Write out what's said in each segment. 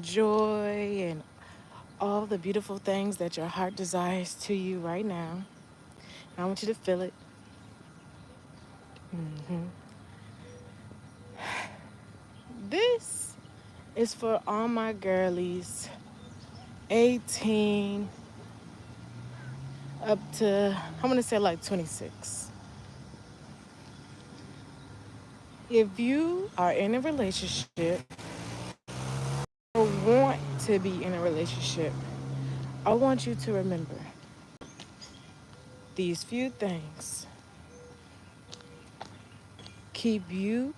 joy and all the beautiful things that your heart desires to you right now. I want you to feel it. hmm This is for all my girlies, 18 up to, I'm going to say like 26. If you are in a relationship or want to be in a relationship, I want you to remember these few things keep you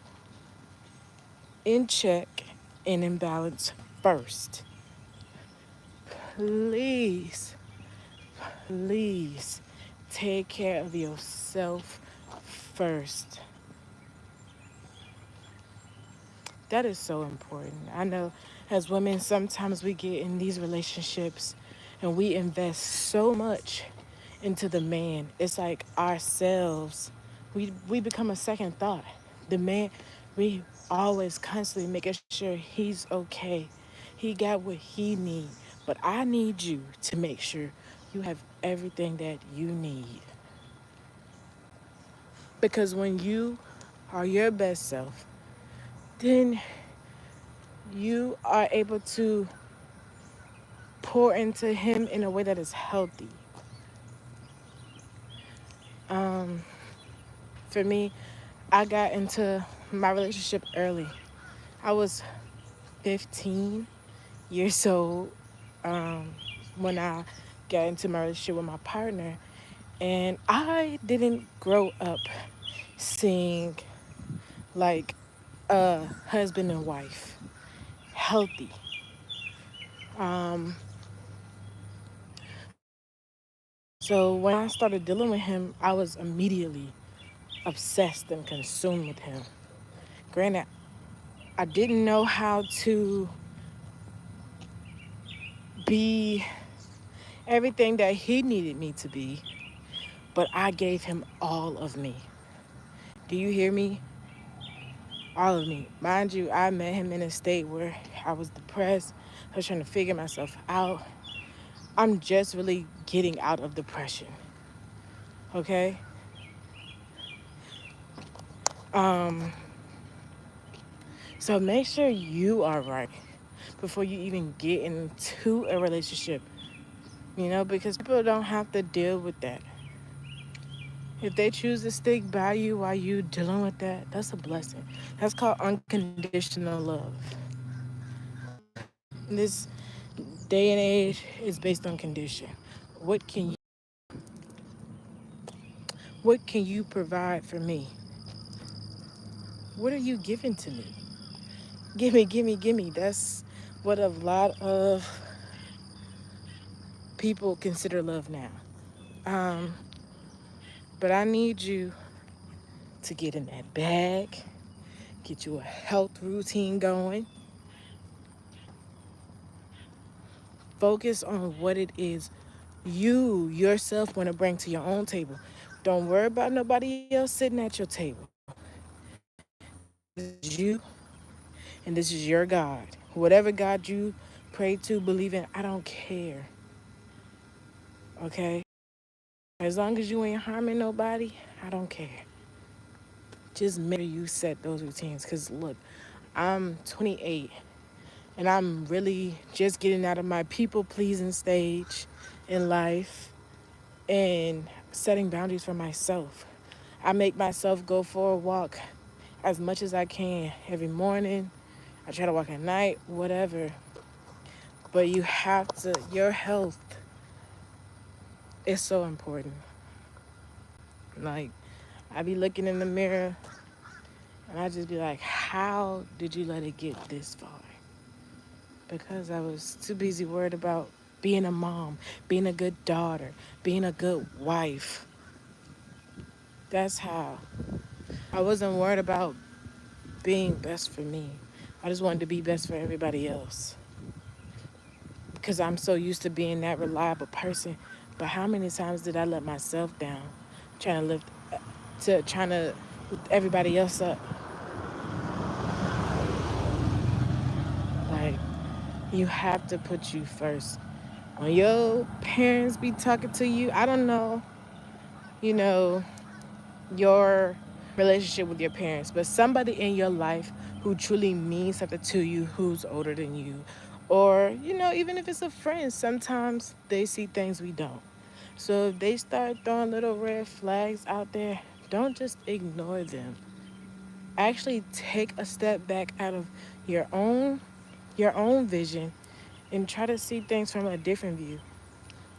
in check and in balance first. Please, please take care of yourself first. That is so important. I know as women, sometimes we get in these relationships and we invest so much into the man. It's like ourselves. We become a second thought. The man, we always constantly making sure he's okay. He got what he needs. But I need you to make sure you have everything that you need. Because when you are your best self, then you are able to pour into him in a way that is healthy. Um, for me, I got into my relationship early. I was 15 years old um, when I got into my relationship with my partner, and I didn't grow up seeing like a husband and wife healthy. Um, so when I started dealing with him, I was immediately obsessed and consumed with him. Granted, I didn't know how to be everything that he needed me to be, but I gave him all of me. Do you hear me? All of me. Mind you, I met him in a state where I was depressed. I was trying to figure myself out. I'm just really getting out of depression. Okay? Um, so make sure you are right before you even get into a relationship. Because people don't have to deal with that. If they choose to stick by you while you dealing with that, that's a blessing. That's called unconditional love. This day and age is based on condition. What can you what can you provide for me? What are you giving to me? Gimme, gimme, gimme. That's what a lot of people consider love now. Um, but I need you to get in that bag, get you a health routine going, focus on what it is you yourself want to bring to your own table. Don't worry about nobody else sitting at your table. This is you and this is your God. Whatever God you pray to, believe in, I don't care. Okay? As long as you ain't harming nobody, I don't care. Just make sure you set those routines. Because look, I'm 28 and I'm really just getting out of my people pleasing stage in life and setting boundaries for myself. I make myself go for a walk as much as I can every morning. I try to walk at night, whatever. But you have to, your health is so important. Like, I be looking in the mirror and I just be like, how did you let it get this far? Because I was too busy worried about being a mom, being a good daughter, being a good wife. That's how. I wasn't worried about being best for me. I just wanted to be best for everybody else. Because I'm so used to being that reliable person. But how many times did I let myself down trying to lift everybody else up? Like, You have to put you first. When your parents be talking to you, I don't know, you know, your relationship with your parents, but somebody in your life who truly means something to you, who's older than you, or, even if it's a friend, sometimes they see things we don't. So if they start throwing little red flags out there, don't just ignore them. Actually take a step back out of your own your own vision and try to see things from a different view.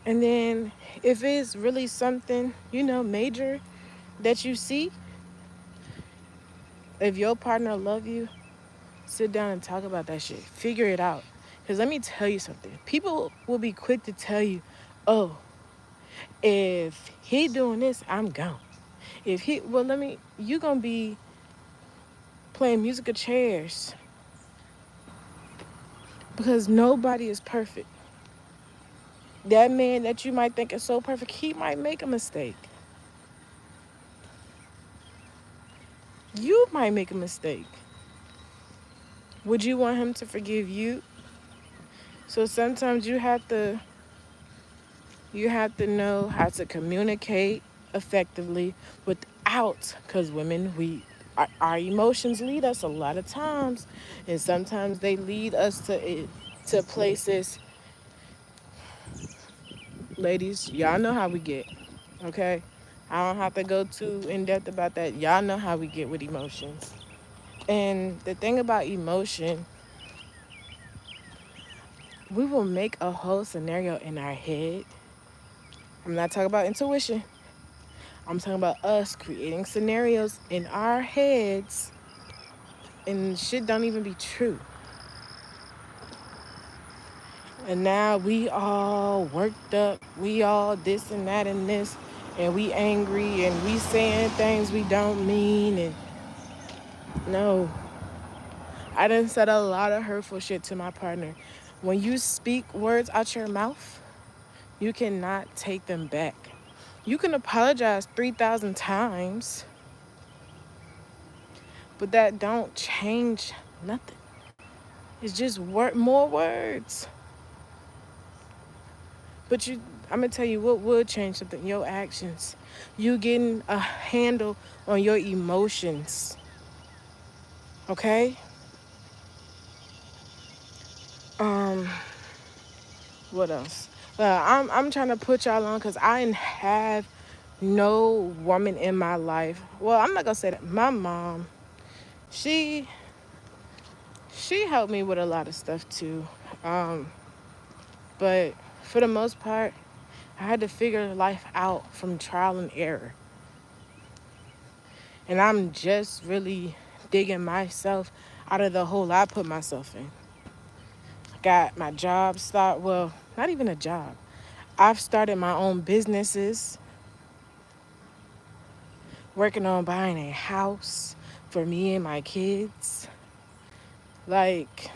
And then if it's really something, major that you see, if your partner love you, sit down and talk about that shit. Figure it out. Cause let me tell you something. People will be quick to tell you, "Oh, if he doing this, I'm gone." If he, well, you gonna be playing musical chairs because nobody is perfect. That man that you might think is so perfect, he might make a mistake. You might make a mistake. Would you want him to forgive you? So sometimes you have to know how to communicate effectively without, because women, our emotions lead us a lot of times, and sometimes they lead us to places. Ladies, y'all know how we get, okay? I don't have to go too in depth about that. Y'all know how we get with emotions. And the thing about emotion, we will make a whole scenario in our head. I'm not talking about intuition. I'm talking about us creating scenarios in our heads, and shit don't even be true. And now we all worked up, we all this and that and this, and we angry and we saying things we don't mean. And no, I done said a lot of hurtful shit to my partner. When you speak words out your mouth, you cannot take them back. You can apologize 3,000 times, but that don't change nothing. It's just more words. But I'm gonna tell you what would change something. Your actions. You getting a handle on your emotions. Okay. Um. What else? I'm trying to put y'all on because I didn't have no woman in my life. Well, I'm not gonna say that. My mom, she she helped me with a lot of stuff too. Um. But for the most part, I had to figure life out from trial and error. And I'm just really digging myself out of the hole I put myself in. Got my job start, well, not even a job. I've started my own businesses, working on buying a house for me and my kids. Like,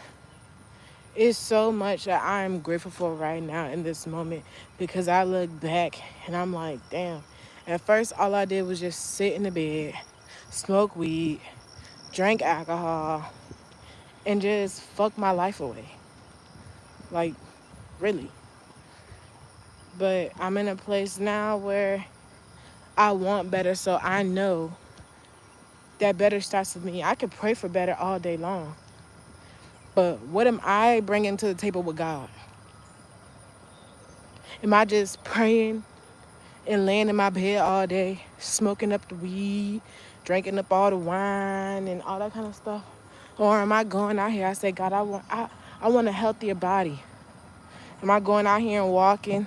it's so much that I'm grateful for right now in this moment because I look back and I'm like, damn. At first, all I did was just sit in the bed, smoke weed, drink alcohol, and just fuck my life away. Like, really. But I'm in a place now where I want better, so I know that better starts with me. I could pray for better all day long. But what am I bringing to the table with God? Am I just praying and laying in my bed all day, smoking up the weed, drinking up all the wine and all that kind of stuff? Or am I going out here? I say, God, I want a healthier body. Am I going out here and walking,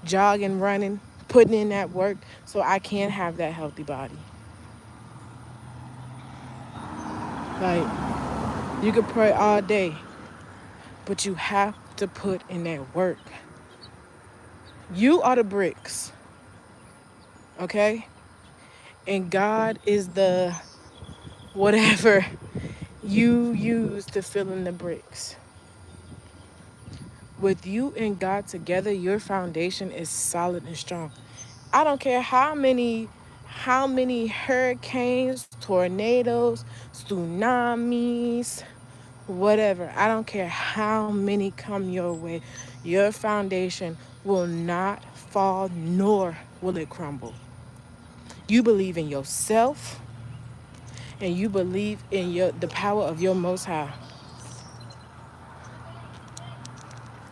jogging, running, putting in that work so I can have that healthy body? Like, you could pray all day, but you have to put in that work. You are the bricks, okay? And God is the whatever you use to fill in the bricks. With you and God together, your foundation is solid and strong. I don't care how many hurricanes, tornadoes, tsunamis, whatever. I don't care how many come your way. Your foundation will not fall, nor will it crumble. You believe in yourself, and you believe in the power of your Most High.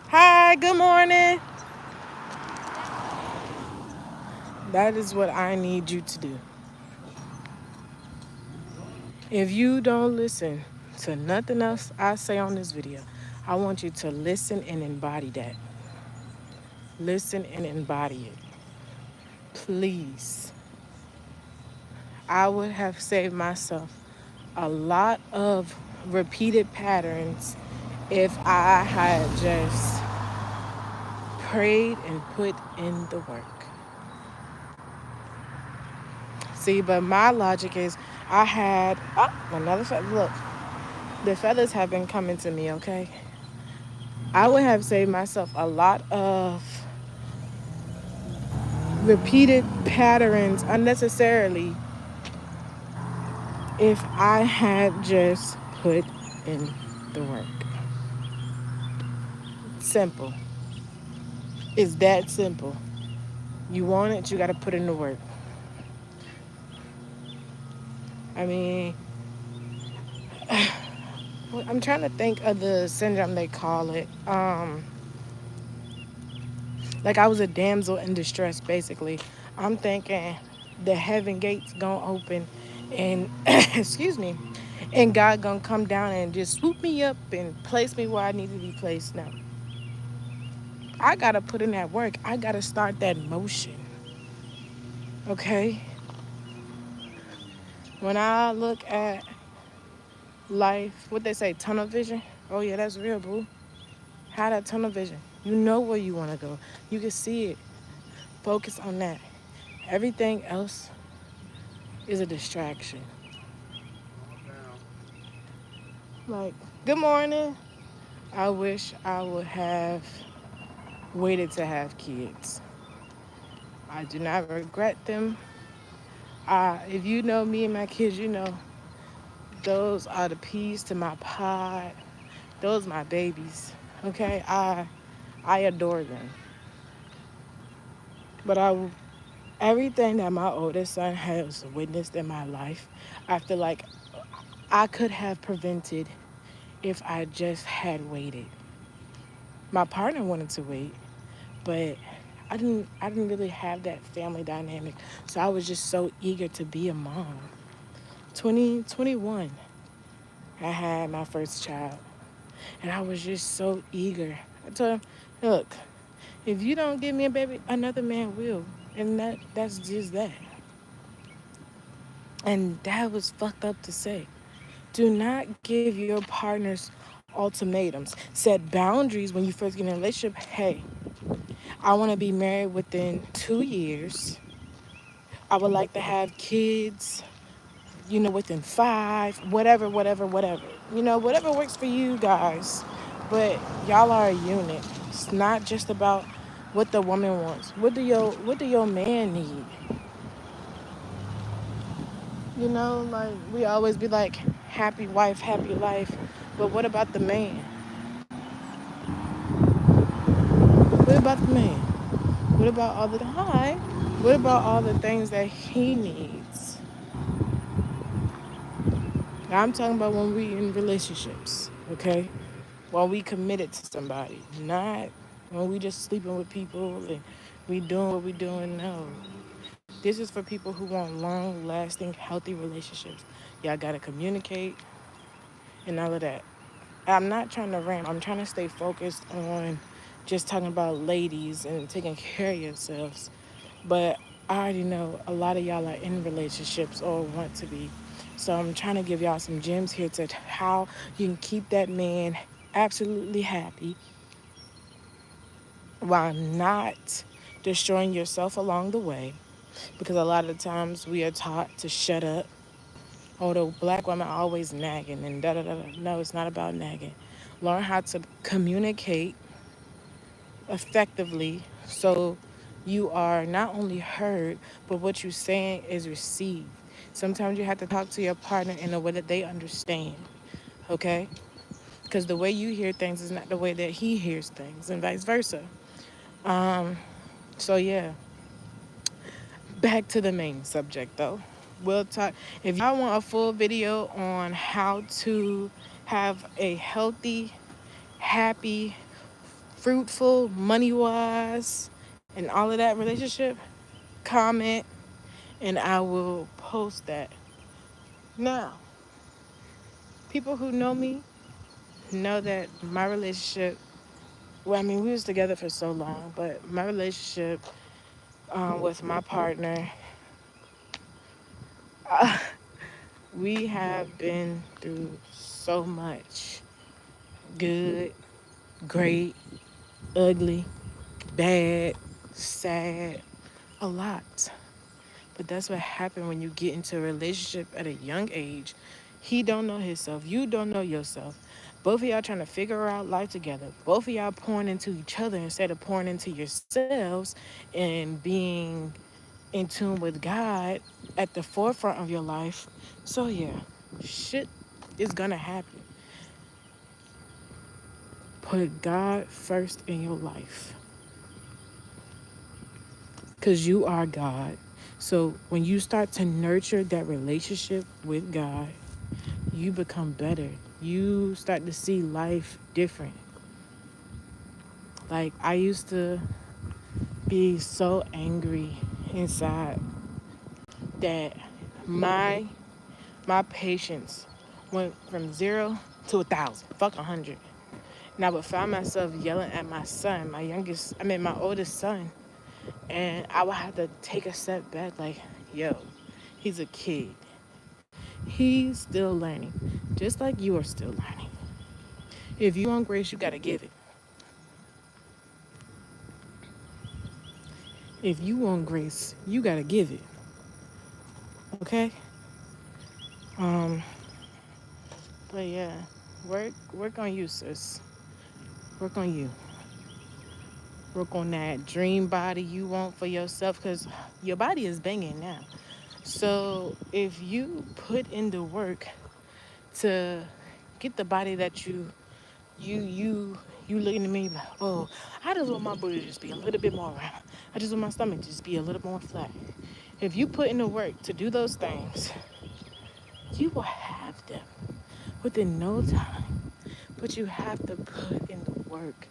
Hi, good morning. That is what I need you to do. If you don't listen to nothing else I say on this video, I want you to listen and embody that. Listen and embody it. Please. I would have saved myself a lot of repeated patterns if I had just prayed and put in the work. See, but my logic is I had another feather. Look, the feathers have been coming to me, okay? I would have saved myself a lot of repeated patterns unnecessarily if I had just put in the work. Simple. It's that simple. You want it, you got to put in the work. I mean, I'm trying to think of the syndrome they call it. Like I was a damsel in distress, basically. I'm thinking the heaven gates gonna open, and excuse me, and God gonna come down and just swoop me up and place me where I need to be placed. Now, I gotta put in that work. I gotta start that motion. Okay. When I look at life, what they say, tunnel vision. Oh yeah, that's real, boo. Have that tunnel vision. You know where you want to go. You can see it. Focus on that. Everything else is a distraction. Like, good morning. I wish I would have waited to have kids. I do not regret them. If you know me and my kids, you know those are the peas to my pod. Those my babies. Okay, I adore them. But everything that my oldest son has witnessed in my life, I feel like I could have prevented if I just had waited. My partner wanted to wait, but I didn't really have that family dynamic. So I was just so eager to be a mom. 2021, I had my first child, and I was just so eager. I told him, look, if you don't give me a baby, another man will. And that's just that. And that was fucked up to say. Do not give your partners ultimatums. Set boundaries when you first get in a relationship. Hey, I want to be married within 2 years. I would like to have kids, within 5, whatever, whatever, whatever. Whatever works for you guys. But y'all are a unit. It's not just about what the woman wants. What do your man need? Like we always be like, happy wife, happy life. But what about the man? What about the man? What about all the time? What about all the things that he needs? Now, I'm talking about when we in relationships, okay? When we committed to somebody, not when we just sleeping with people and we doing what we doing. No, this is for people who want long-lasting, healthy relationships. Y'all gotta communicate and all of that. I'm not trying to rant. I'm trying to stay focused on just talking about ladies and taking care of yourselves. But I already know a lot of y'all are in relationships or want to be. So I'm trying to give y'all some gems here to how you can keep that man absolutely happy while not destroying yourself along the way. Because a lot of times we are taught to shut up. Oh, the black woman always nagging and da da da. No, it's not about nagging. Learn how to communicate effectively so you are not only heard, but what you're saying is received. Sometimes you have to talk to your partner in a way that they understand, okay? because the way you hear things is not the way that he hears things, and vice versa. So yeah, back to the main subject though. We'll talk. If y'all want a full video on how to have a healthy, happy, fruitful, money wise, and all of that relationship, comment and I will post that. Now, people who know me know that my relationship, well, I mean, we was together for so long, but my relationship with my partner, we have been through so much good, great, ugly, bad, sad, a lot. But that's what happened when you get into a relationship at a young age. He don't know himself. You don't know yourself. Both of y'all trying to figure out life together. Both of y'all pouring into each other instead of pouring into yourselves and being in tune with God at the forefront of your life. So yeah, shit is gonna happen. Put God first in your life. Because you are God. So when you start to nurture that relationship with God, you become better. You start to see life different. Like I used to be so angry inside that my my patience went from 0 to 1,000. Fuck 100. And I would find myself yelling at my son, my oldest son, and I would have to take a step back, like, yo, he's a kid. He's still learning, just like you are still learning. If you want grace, you gotta give it. If you want grace, you gotta give it. Okay? Um, but yeah, work on you, sis. Work on you. Work on that dream body you want for yourself, because your body is banging now. So if you put in the work to get the body that you looking at me like, oh, I just want my booty to just be a little bit more round. I just want my stomach to just be a little more flat. If you put in the work to do those things, you will have them within no time. But you have to put in the work.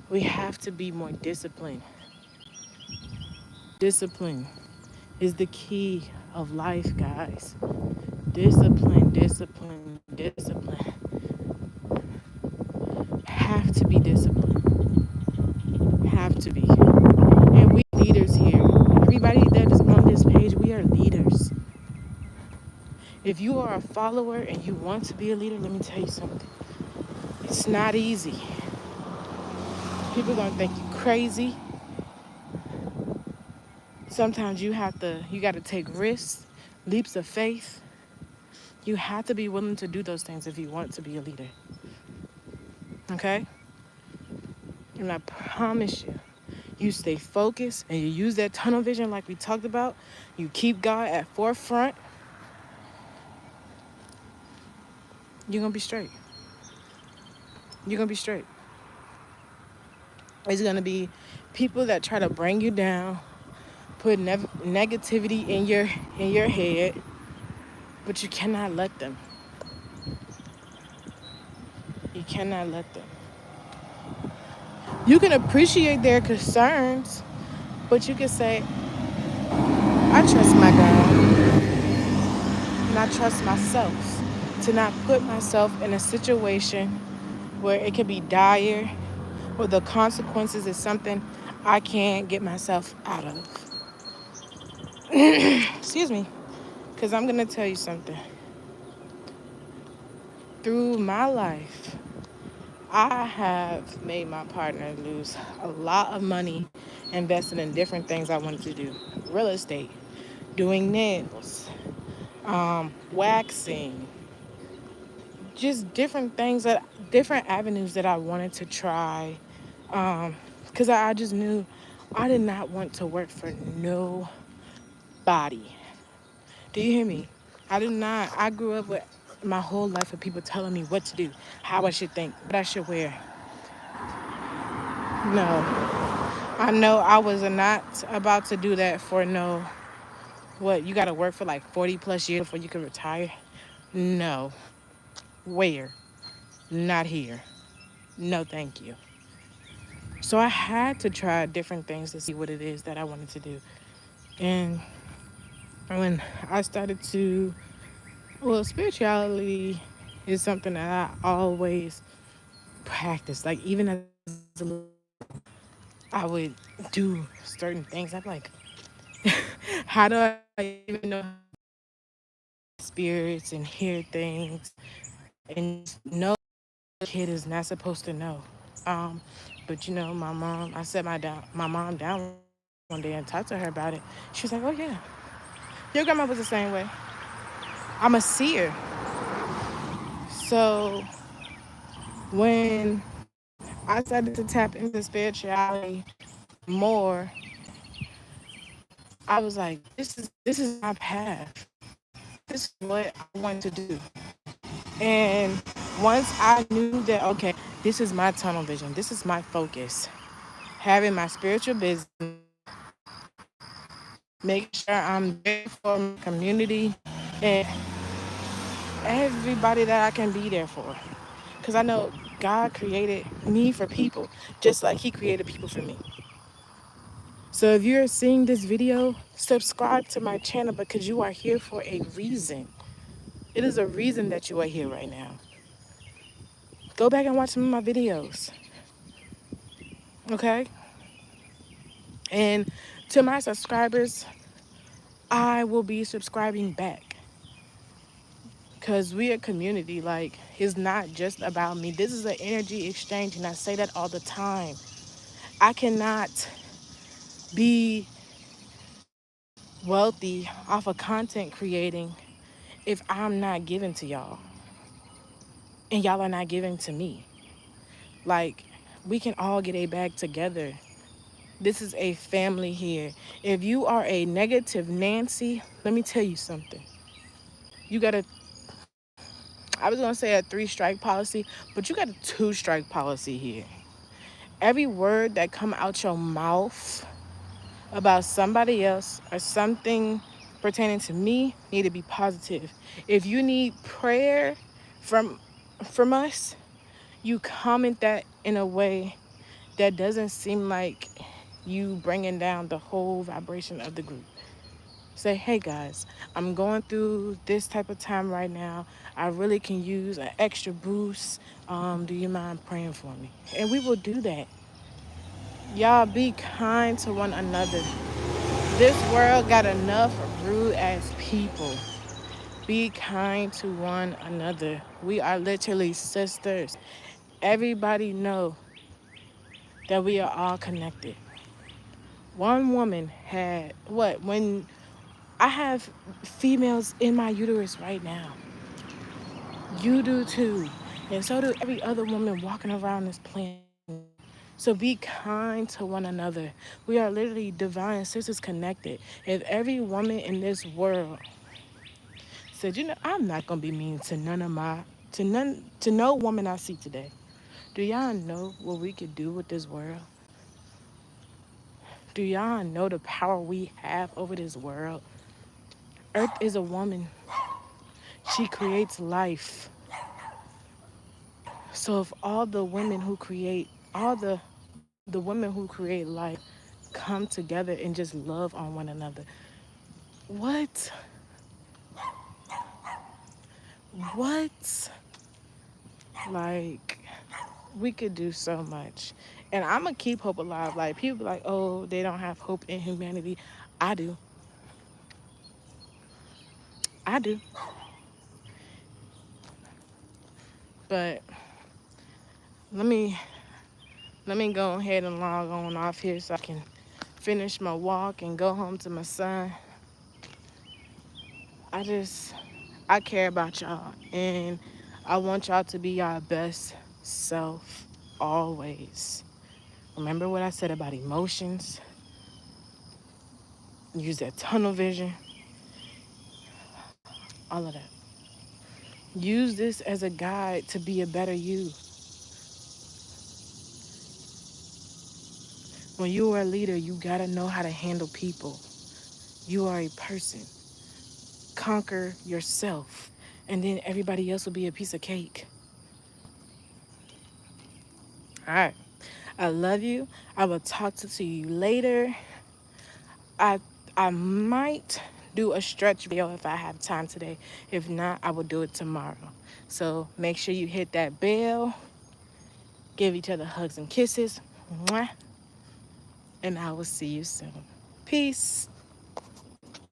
We have to be more disciplined. Discipline is the key of life, guys. Discipline, discipline, discipline. Have to be disciplined. Have to be. And we leaders here. Everybody that is on this page, we are leaders. If you are a follower and you want to be a leader, let me tell you something. It's not easy. People are gonna think you crazy. Sometimes you gotta take risks, leaps of faith. You have to be willing to do those things if you want to be a leader. Okay? And I promise you, you stay focused and you use that tunnel vision like we talked about. You keep God at forefront. You're gonna be straight. You're gonna be straight. It's gonna be people that try to bring you down, put negativity in your head, but you cannot let them. You cannot let them. You can appreciate their concerns, but you can say, I trust my God and I trust myself to not put myself in a situation where it could be dire or the consequences is something I can't get myself out of. Excuse me, because I'm going to tell you something. Through my life, I have made my partner lose a lot of money investing in different things I wanted to do. Real estate, doing nails, waxing, just different avenues that I wanted to try. Because I just knew I did not want to work for nobody. Do you hear me? I did not. I grew up with my whole life of people telling me what to do, how I should think, what I should wear. No, I know I was not about to do that for no, what, you got to work for like 40 plus years before you can retire? No. Where? Not here. No, thank you. So I had to try different things to see what it is that I wanted to do. And when I started to, well, spirituality is something that I always practiced. Like, even as a little girl, I would do certain things. I'm like, how do I even know how to spirits and hear things and just know a kid is not supposed to know? Um, but you know, my mom, I set my mom down one day and talked to her about it. She was like, "Oh yeah, your grandma was the same way. I'm a seer." So when I started to tap into spirituality more, I was like, this is my path. This is what I want to do. And once I knew that, okay, this is my tunnel vision, this is my focus, having my spiritual business, making sure I'm there for my community and everybody that I can be there for. Because I know God created me for people, just like He created people for me. So if you're seeing this video, subscribe to my channel because you are here for a reason. It is a reason that you are here right now. Go back and watch some of my videos, okay? And to my subscribers, I will be subscribing back because we a community. Like, it's not just about me. This is an energy exchange, and I say that all the time. I cannot be wealthy off of content creating if I'm not giving to y'all and y'all are not giving to me. Like, we can all get a bag together. This is a family here. If you are a negative Nancy, let me tell you something. You got a, I was gonna say a 3-strike policy, but you got a 2-strike policy here. Every word that come out your mouth about somebody else or something pertaining to me need to be positive. If you need prayer from from us, you comment that in a way that doesn't seem like you bringing down the whole vibration of the group. Say, hey guys, I'm going through this type of time right now. I really can use an extra boost. Do you mind praying for me? And we will do that. Y'all be kind to one another. This world got enough rude ass people. Be kind to one another. We are literally sisters. Everybody know that we are all connected. One woman had what? When I have females in my uterus right now. You do too. And so do every other woman walking around this planet. So be kind to one another. We are literally divine sisters connected. If every woman in this world said, you know, I'm not gonna be mean to no woman I see today. Do y'all know what we could do with this world? Do y'all know the power we have over this world? Earth is a woman. She creates life. So if all the women who create all the women who create life come together and just love on one another, what what like we could do so much. And I'm gonna keep hope alive. Like, people be like, oh, they don't have hope in humanity. I do. I do. But let me let me go ahead and log on off here so I can finish my walk and go home to my son. I just I care about y'all, and I want y'all to be your best self always. Remember what I said about emotions? Use that tunnel vision, all of that. Use this as a guide to be a better you. When you are a leader, you gotta know how to handle people. You are a person. Conquer yourself, and then everybody else will be a piece of cake. All right. I love you. I will talk to you later. I I might do a stretch video if I have time today. If not, I will do it tomorrow. So make sure you hit that bell. Give each other hugs and kisses. Mwah. And I will see you soon. Peace.